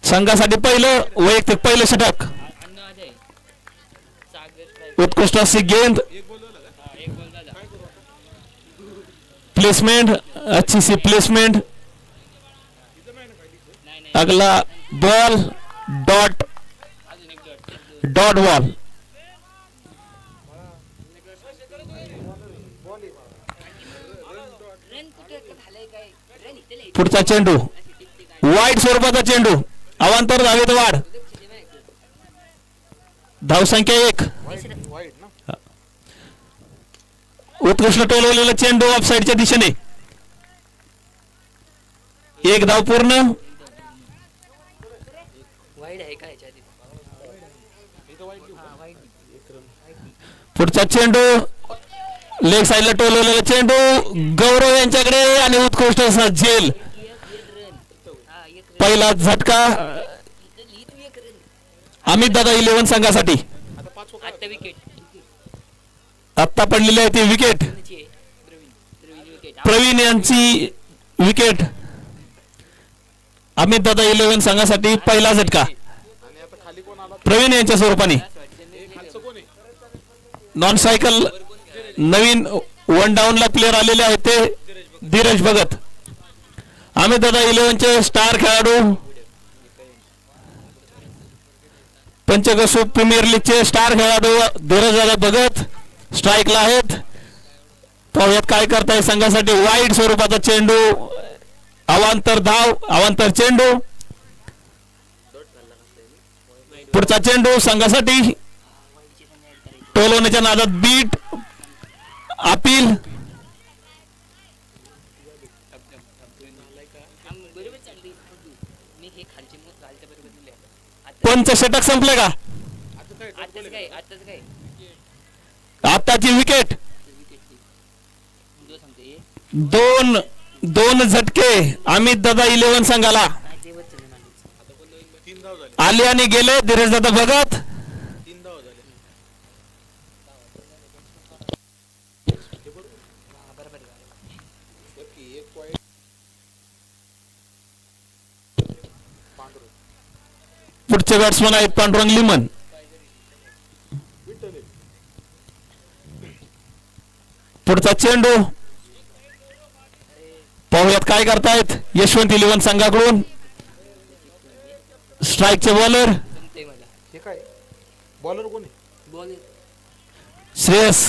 संघासाठी पहिलं वैयक्तिक पहिलं षटक. उत्कृष्ट अशी गेंद, प्लेसमेंट, अच्छी सी प्लेसमेंट. अगला बॉल डॉट डॉट बॉल. पुढचा चेंडू वाईट स्वरूपाचा चेंडू, अवांतर धावेत वाढ. धावसंख्या 1. उत्कृष्ट टोलवलेला चेंडू ऑफसाईडच्या दिशेने. 1 धाव पूर्ण. पुढचा चेंडू लेग साईडला टोलवलेला चेंडू गौरव यांच्याकडे आणि उत्कृष्ट असा झेल. पहिला झटका अमित दादा 11 संघासाठी. आत्ता पडलेली आहे ती विकेट, प्रवीण यांची विकेट. अमित दादा 11 संघासाठी पहिला झटका प्रवीण यांच्या स्वरूपाने. नॉन सायकल नवीन 1 डाऊनला प्लेयर आलेले आहेत ते धीरज भगत. अमित दादा 11 चे स्टार खेळाडू, पंचगसू प्रीमियर लीगचे स्टार खेळाडू धीरज दादा भगत स्ट्राईकला आहेत. पाहुयात काय करताय संघासाठी. वाईट स्वरूपाचा चेंडू, अवांतर धाव, अवांतर चेंडू. पुढचा चेंडू संघासाठी टोलवण्याच्या नादात बीट अपील. पंच षटक संपले का? आताची विकेट. 2 झटके अमित दादा 11 संघाला आले आणि गेले. धीरज दादा भगत पुढचे बॅट्समन आहेत पांडुरंग लिमन. पुढचा चेंडू पाहुयात काय करतायत यशवंत 11 संघाकडून. स्ट्राईकचे बॉलर श्रेयस.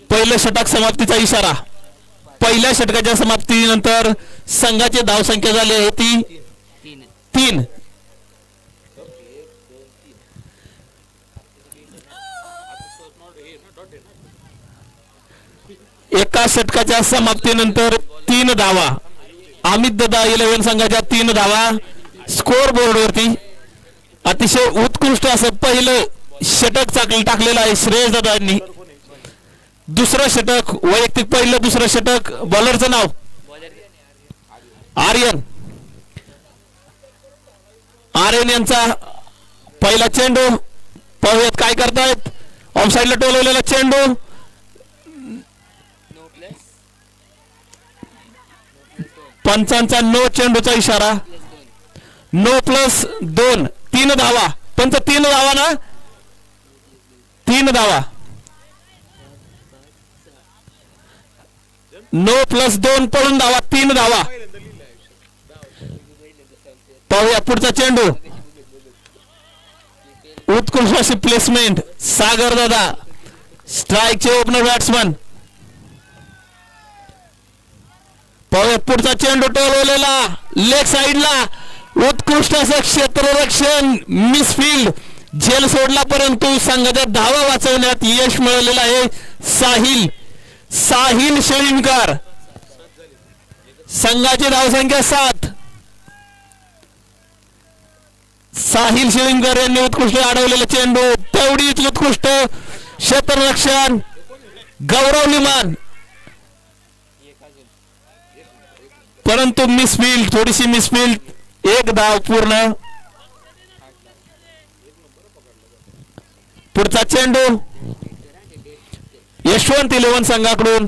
पहिलं षटक समाप्तीचा इशारा. पहिल्या षटकाच्या समाप्तीनंतर संघाची धावसंख्या झाली आहे ती 3. एका षटकाच्या समाप्तीनंतर 3 धावा. अमित दादा 11 संघाच्या 3 धावा स्कोर बोर्डवरती. अतिशय उत्कृष्ट असं पहिलं षटक टाकलेलं आहे श्रेयस दादांनी. दुसरं षटक वैयक्तिक पहिलं दुसरं षटक. बॉलरचं नाव आर्यन. आर्यन यांचा पहिला चेंडू पाहुयात काय करतायत. ऑफसाईडला टोलवलेला चेंडू. पंचांचा नो चेंडूचा इशारा. नो +2. 3 धावा. पंच 3 धावा ना. 3 धावा. नो +2 पळून धावा. 3 धावा. पाहूया पुढचा चेंडू. उत्कृष्ट अशी प्लेसमेंट सागर दादा स्ट्राईकचे ओपनर बॅट्समन. पाहूया पुढचा चेंडू टोलवलेला लेग साईडला. उत्कृष्ट असं क्षेत्ररक्षण मिसफिल्ड झेल सोडला परंतु संघाच्या धावा वाचवण्यात यश मिळालेलं आहे साहिल शेळीमकर. संघाची धावसंख्या 7. साहिल शेळीमकर यांनी उत्कृष्ट अडवलेला चेंडू. तेवढीच उत्कृष्ट क्षेत्ररक्षण गौरव लिमान परंतु मिसफिल्ड, थोडीशी मिसफिल्ड. 1 धाव पूर्ण. पुढचा चेंडू यशवंत 11 संघाकडून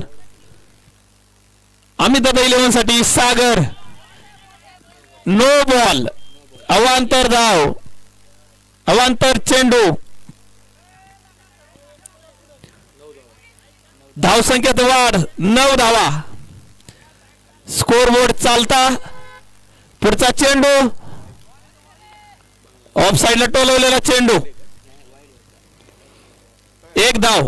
अमित दादा 11 साठी सागर नो बॉल अवांतर धाव अवांतर चेंडू धावसंख्येत वाढ 9 धावा स्कोर बोर्ड चालता पुढचा चेंडू ऑफ साइडला टोलवलेला चेंडू 1 धाव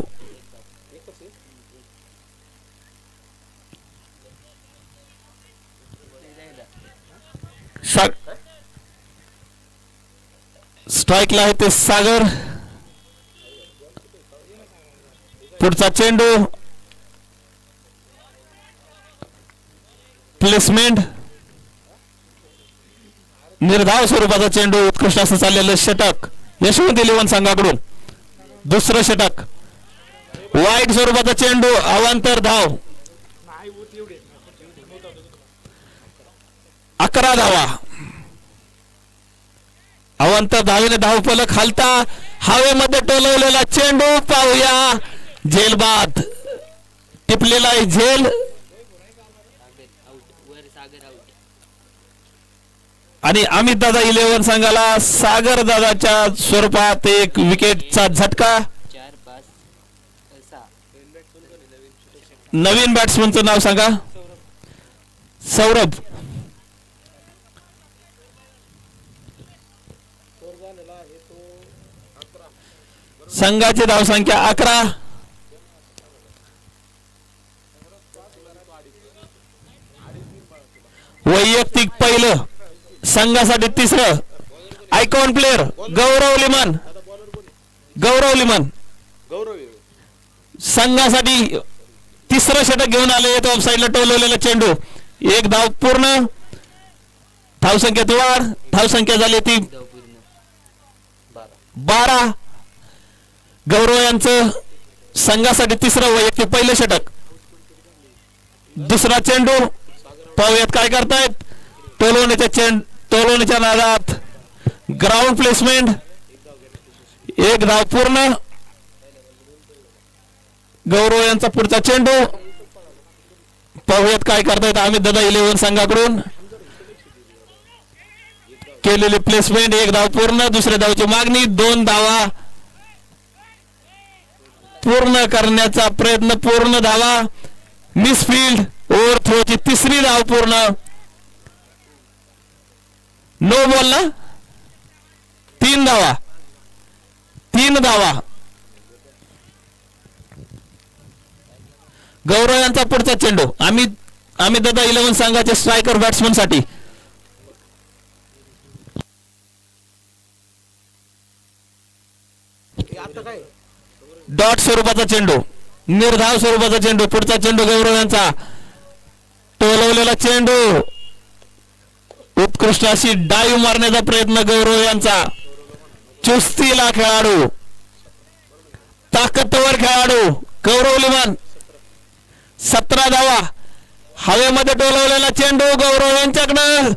स्ट्राइकला आहे ते सागर पुढचा चेंडू प्लेसमेंट निर्धाव स्वरूपाचा चेंडू उत्कृष्ट असं चाललेलं षटक यशवंत 11 संघाकडून दुसरं षटक वाईट स्वरूपाचा चेंडू अवांतर धाव 11 धावा अवांतर धावेने धावफलक खालता हवेमध्ये टोलवलेला चेंडू पाहूया झेल बाद टिपलेला आहे झेल आणि अमित दादा 11 संघाला सागर दादाच्या स्वरूपात एक विकेटचा झटका नवीन बॅट्समनचं नाव सांगा सौरभ संघाची धावसंख्या 11 वैयक्तिक पहिलं संघासाठी तिसरं आयकॉन प्लेअर गौरव लिमन संघासाठी तिसरं षटक घेऊन आले ऑफ साइडला टोलवलेला चेंडू 1 धाव पूर्ण धावसंख्येत वाढ धावसंख्या झाली ती 12 गौरव यांचं संघासाठी तिसरं वैयक्तिक पहिलं षटक दुसरा चेंडू पाहूयात काय करतायत टोलवण्याच्या नादात ग्राउंड प्लेसमेंट 1 धाव पूर्ण गौरव यांचा पुढचा चेंडू पाहूयात काय करतायत अमित दादा 11 संघाकडून केलेली प्लेसमेंट 1 धाव पूर्ण दुसऱ्या धावची मागणी 2 धावा पूर्ण करण्याचा प्रयत्न पूर्ण धावा मिसफिल्ड ओव्हर थ्रोची तिसरी धाव पूर्ण नो बॉल ना 3 धावा गौरव यांचा पुढचा चेंडू अमित दादा 11 संघाचे स्ट्रायकर बॅट्समन साठी डॉट स्वरूपाचा चेंडू निर्धाव स्वरूपाचा चेंडू पुढचा चेंडू गौरव यांचा टोलवलेला चेंडू उत्कृष्ट अशी डाईव्ह मारण्याचा प्रयत्न गौरव यांचा चुस्तीला खेळाडू ताकदवर खेळाडू गौरव लिमन 17 धावा हवेमध्ये टोलवलेला चेंडू गौरव यांच्याकडं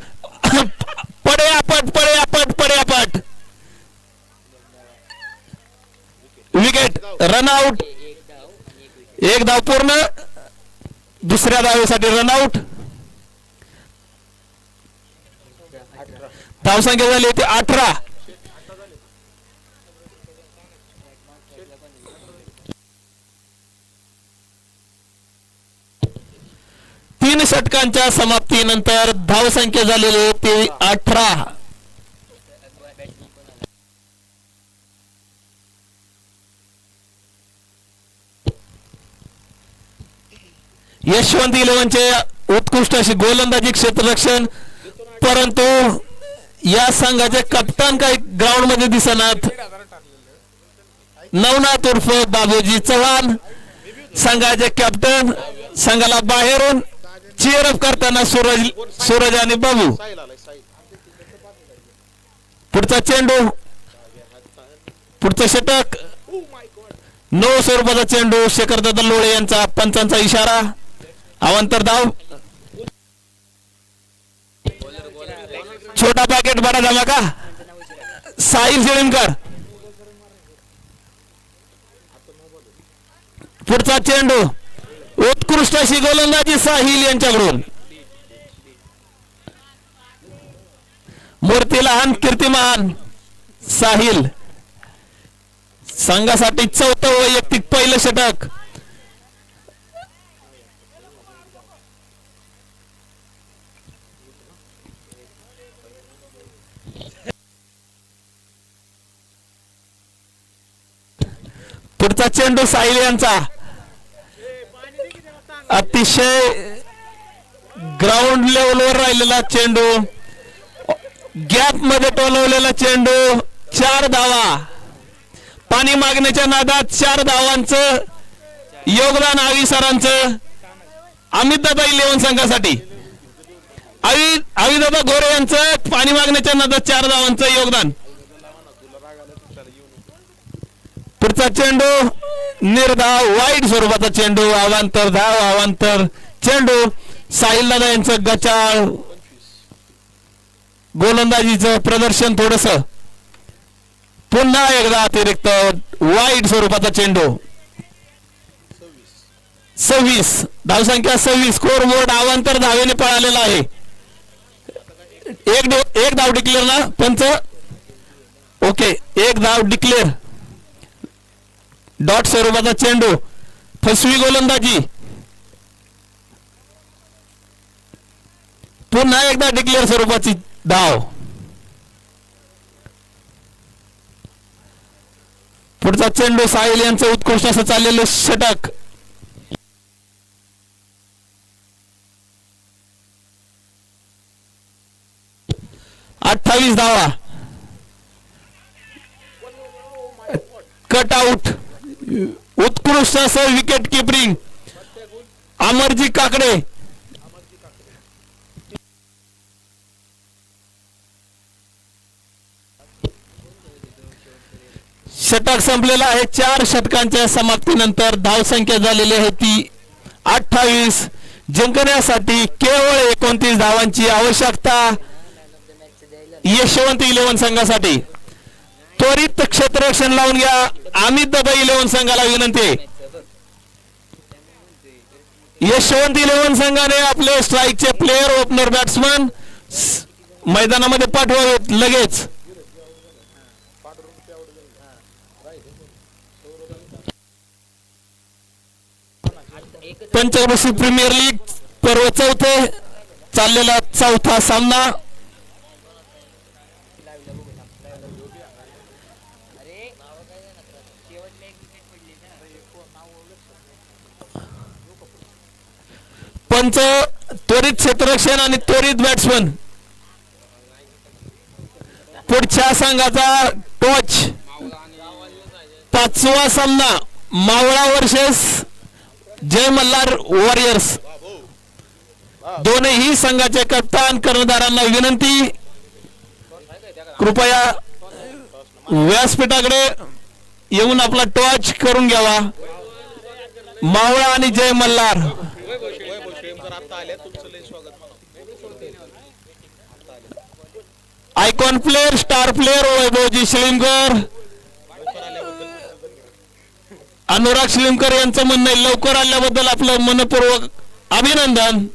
पडेआपट विकेट रनआउट 1 धाव पूर्ण दुसऱ्या धावेसाठी रनआउट धावसंख्या झाली होती 18 3 षटकांच्या समाप्तीनंतर धावसंख्या झालेली होती 18 यशवंत 11 चे उत्कृष्ट अशी गोलंदाजी क्षेत्ररक्षण परंतु या संघाचे कप्तान काही ग्राउंड मध्ये दिसणार नवनाथ उर्फ बाबूजी चव्हाण संघाचे कॅप्टन संघाला बाहेरून चीअर अप करताना सूरज आणि बाबू पुढचा चेंडू पुढचं षटक 9 स्वरूपाचा चेंडू शेखरदादा लोळे यांचा पंचांचा इशारा अवांतर धाव छोटा पॅकेट बडा धमाका साहिल शिळीमकर पुढचा चेंडू उत्कृष्ट अशी गोलंदाजी साहिल यांच्याकडून. मूर्ती लहान कीर्तिमान साहिल संघासाठी 4थं वैयक्तिक पहिलं षटक. पुढचा चेंडू साहिल यांचा. अतिशय ग्राउंड लेवलवर राहिलेला चेंडू, गॅप मध्ये टोलवलेला चेंडू. 4 धावा. पाणी मागण्याच्या नादात 4 धावांचं योगदान आवी सरांचं. अमित दादा 11 संघासाठी आविदादा गोरे यांचं पाणी मागण्याच्या नादात 4 धावांचं योगदान. पुढचा चेंडू निर्धाव वाईट स्वरूपाचा चेंडू. अवांतर धाव अवांतर चेंडू. साहिल दादा यांचं गचाळ गोलंदाजीचं प्रदर्शन थोडस. पुन्हा एकदा अतिरिक्त वाईट स्वरूपाचा चेंडू. 26 धावसंख्या 26. स्कोर बोर्ड अवांतर धावेने पळालेला आहे. एक धाव डिक्लेअर ना पंच. ओके, एक धाव डिक्लेअर. डॉट स्वरूपाचा चेंडू. फसवी गोलंदाजी. पुन्हा एकदा डिक्लेअर स्वरूपाची धाव. पुढचा चेंडू साहिल यांचं उत्कृष्ट असं चाललेलं षटक. अठ्ठावीस धावा. Cut out. उत्कृष्ट असं विकेट किपरिंग अमरजी काकडे. षटक संपलेला आहे. 4 षटकांच्या समाप्तीनंतर धावसंख्या झालेली आहे ती 28. जिंकण्यासाठी केवळ 29 धावांची आवश्यकता यशवंत 11 संघासाठी. त्वरित क्षेत्ररक्षण लावून घ्या. अमित दादा 11 संघाला विनंती. यशवंत 11 संघाने आपले स्ट्राईकचे प्लेयर ओपनर बॅट्समन मैदानामध्ये पाठवावेत लगेच. पंचक्रोशी प्रीमियर लीग पर्व 4थे चाललेला 4था सामना. पंच त्वरित क्षेत्ररक्षण आणि त्वरित बॅट्समन. पुढच्या संघाचा टॉच. 5वा सामना मावळा वर्सेस जय मल्हार वॉरियर्स. दोनही संघाचे कप्तान कर्णधारांना विनंती कृपया व्यासपीठाकडे येऊन आपला टॉच करून घ्यावा. मावळा आणि Jai Malhar. Icon player star player Vaibhavji Shilimkar Anurag Shilimkar यांचं म्हणणं आहे लवकर आल्याबद्दल आपलं मनपूर्वक अभिनंदन.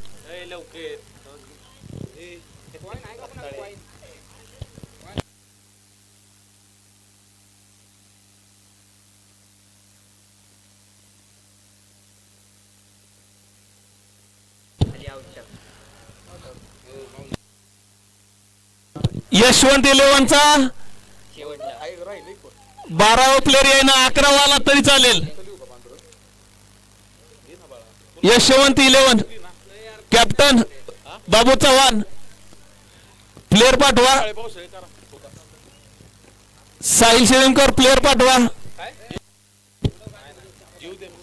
यशवंत 11चा 12वा प्लेयर आहे ना 11वाला तरी चालेल. यशवंत 11 कॅप्टन बाबू चव्हाण प्लेयर पाठवा. साहिल शिळीमकर प्लेयर पाठवा.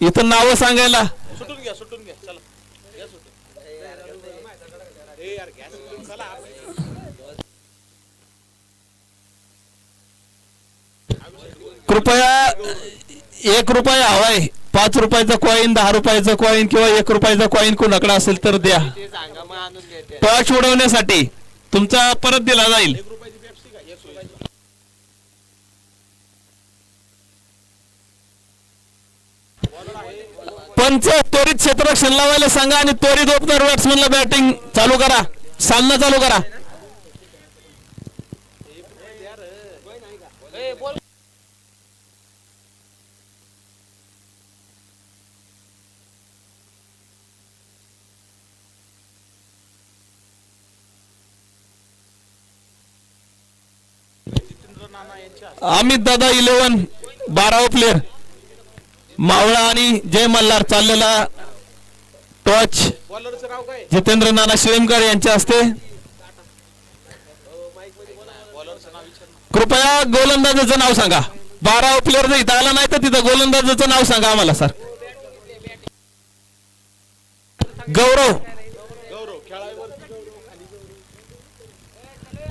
इथं नाव सांगायला. कृपया 1 रुपया हवाय. 5 रुपयाचा कॉईन 10 रुपयाचा कॉईन किंवा 1 रुपयाचा कॉईन कोणाकडे असेल तर द्या. टॉर्च उडवण्यासाठी तुमचा परत दिला जाईल. पंच त्वरित क्षेत्ररक्षण लावायला सांगा आणि त्वरित ओपनर बॅट्समनला बॅटिंग चालू करा, सामना चालू करा. अमित दादा 11 12 प्लेयर मावळा आणि जय मल्हार चाललेला टॉच जितेंद्र नाना शिळेमकर यांच्या हस्ते. कृपया गोलंदाजाचं नाव सांगा. 12 प्लेयर जर इथं आला नाही तर तिथं गोलंदाजाचं नाव सांगा आम्हाला सर. गौरव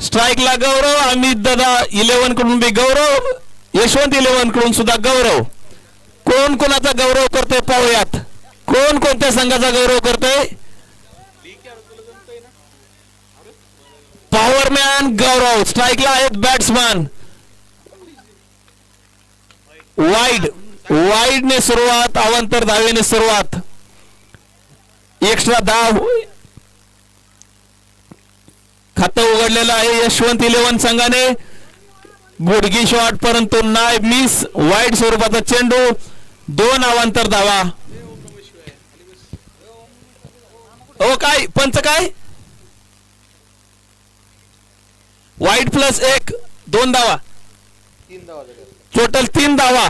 स्ट्राईकला गौरव. अमित दादा 11 कडून बी गौरव. यशवंत 11 कडून सुद्धा गौरव. कोण कोणाचा गौरव करतोय पाहूयात. कोण कोणत्या संघाचा गौरव करतोय. पॉवरमॅन गौरव. स्ट्राईकला आहेत बॅट्समॅन. वाईडने सुरुवात, अवांतर धावेने सुरुवात, एक्स्ट्रा धाव. खातं उघडलेलं आहे यशवंत 11 संघाने. गुडगी शॉट परंतु नाही, मिस. वाईड स्वरूपाचा चेंडू, 2 अवांतर धावा. ओ काय पंच काय. वाईड प्लस 1 2 धावा, टोटल 3 धावा.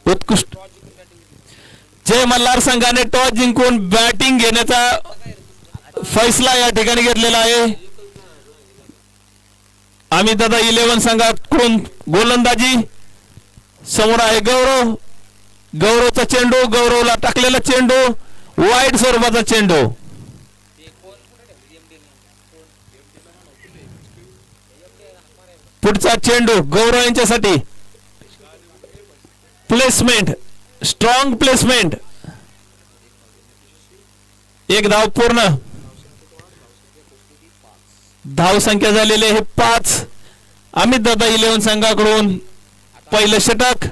उत्कृष्ट. जय मल्हार संघाने टॉस जिंकून बॅटिंग घेण्याचा फैसला या ठिकाणी घेतलेला आहे. अमित दादा 11 संघाकडून गोलंदाजी. समोर आहे गौरव. गौरवचा चेंडू, गौरवला टाकलेला चेंडू, वाईड स्वरूपाचा चेंडू. पुढचा चेंडू गौरव यांच्यासाठी. Placement, strong placement. 1 धाव पूर्ण. धाव संख्या झालेली आहे 5. अमित दादा 11 संघाकडून पहिलं षटक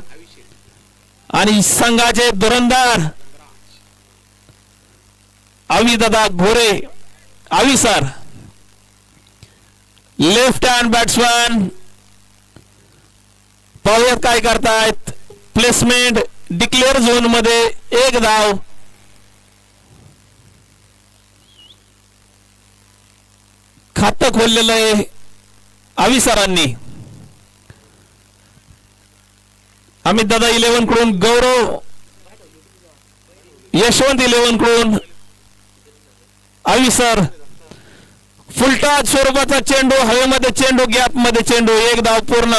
आणि संघाचे धुरंदार अविदादा घोरे आविसार. Left hand batsman. पाहूयात काय करतायत. प्लेसमेंट डिक्लेअर झोन मध्ये 1 धाव. खातं खोललेलं आहे आविसारांनी. अमित दादा 11 कडून गौरव. यशवंत 11 कडून आविसार. फुलटॉस स्वरूपाचा चेंडू, हवेमध्ये चेंडू, गॅप मध्ये चेंडू. 1 धाव पूर्ण.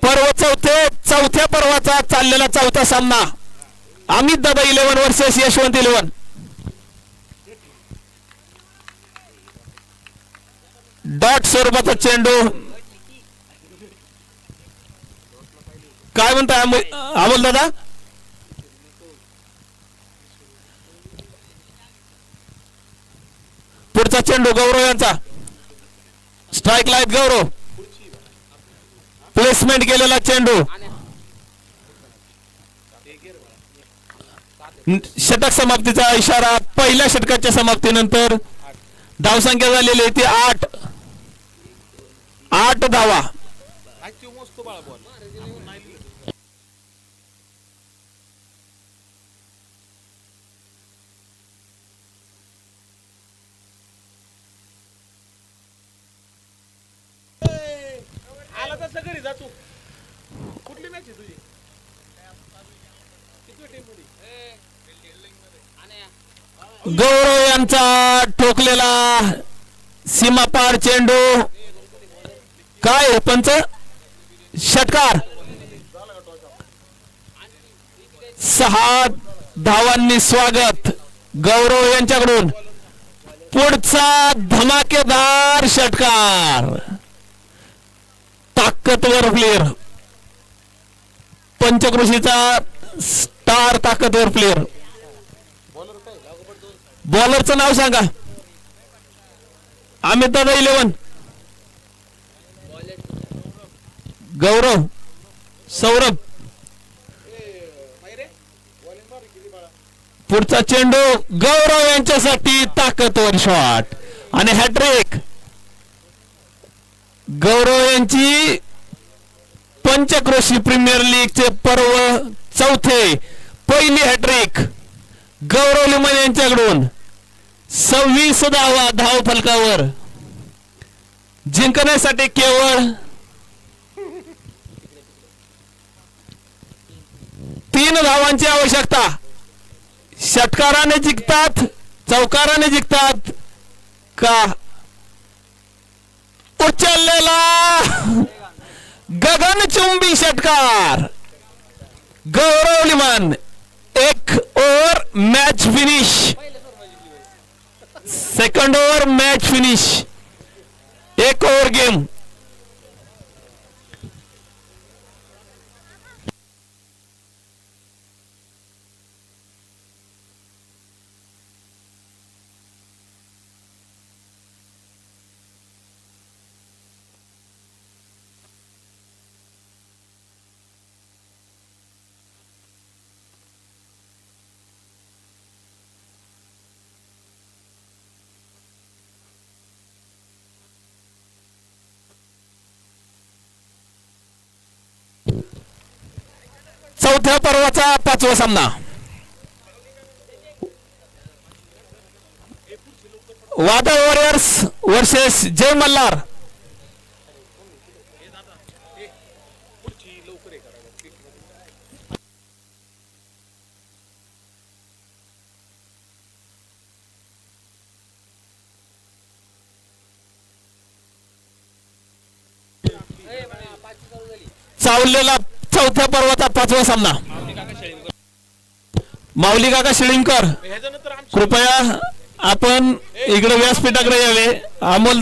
पर्व चौथ्या पर्वाचा चाललेला चौथा सामना. अमित दादा 11 वर्सेस यशवंत 11. डॉट स्वरूपाचा चेंडू. काय म्हणताय अमोल दादा. पुढचा चेंडू गौरव यांचा. स्ट्राईक लाईट गौरव. प्लेसमेंट केलेला चेंडू. षटक समाप्तीचा इशारा. पहिल्या षटकाच्या समाप्तीनंतर धावसंख्या झालेली आहे ती 8 धावा. कुठली मॅच आहे तुझी. गौरव यांचा ठोकलेला सीमापार चेंडू. काय पंच. षटकार. 6 धावांनी स्वागत गौरव यांच्याकडून. पुढचा धमाकेदार षटकार. ताकदवर प्लेयर. पंचकृषीचा स्टार ताकदवर प्लेयर. बॉलर प्लेअरचं नाव सांगा. अमित दादा 11, गौरव, सौरभ. माहिरे बॉलिंग मार किती बाळा. पुढचा चेंडू गौरव यांच्यासाठी ताकदवर शॉट आणि हॅट्रिक. गौरव यांची पंचक्रोशी प्रीमियर लीगचे पर्व चौथे पहिली हॅट्रिक गौरव लिमण यांच्याकडून. 26 धावा धाव फलकावर. जिंकण्यासाठी केवळ 3 धावांची आवश्यकता. षटकाराने जिंकतात, चौकाराने जिंकतात का उचललेला गगनचुंबी षटकार. गौरव लिमण 1 over match finish. Second over match finish. 1 over game. चौथ्या पर्वाचा 5वा सामना. वादळ वॉरियर्स वर्सेस जय मल्हार. पुढची लवकर हे करायला. चावलेला चौथ्या पर्वाचा 5वा सामना. माऊली काका शिळींकर ह्याच्यानंतर आमची कृपया आपण इकडे व्यासपीठाकडे यावे. अमोल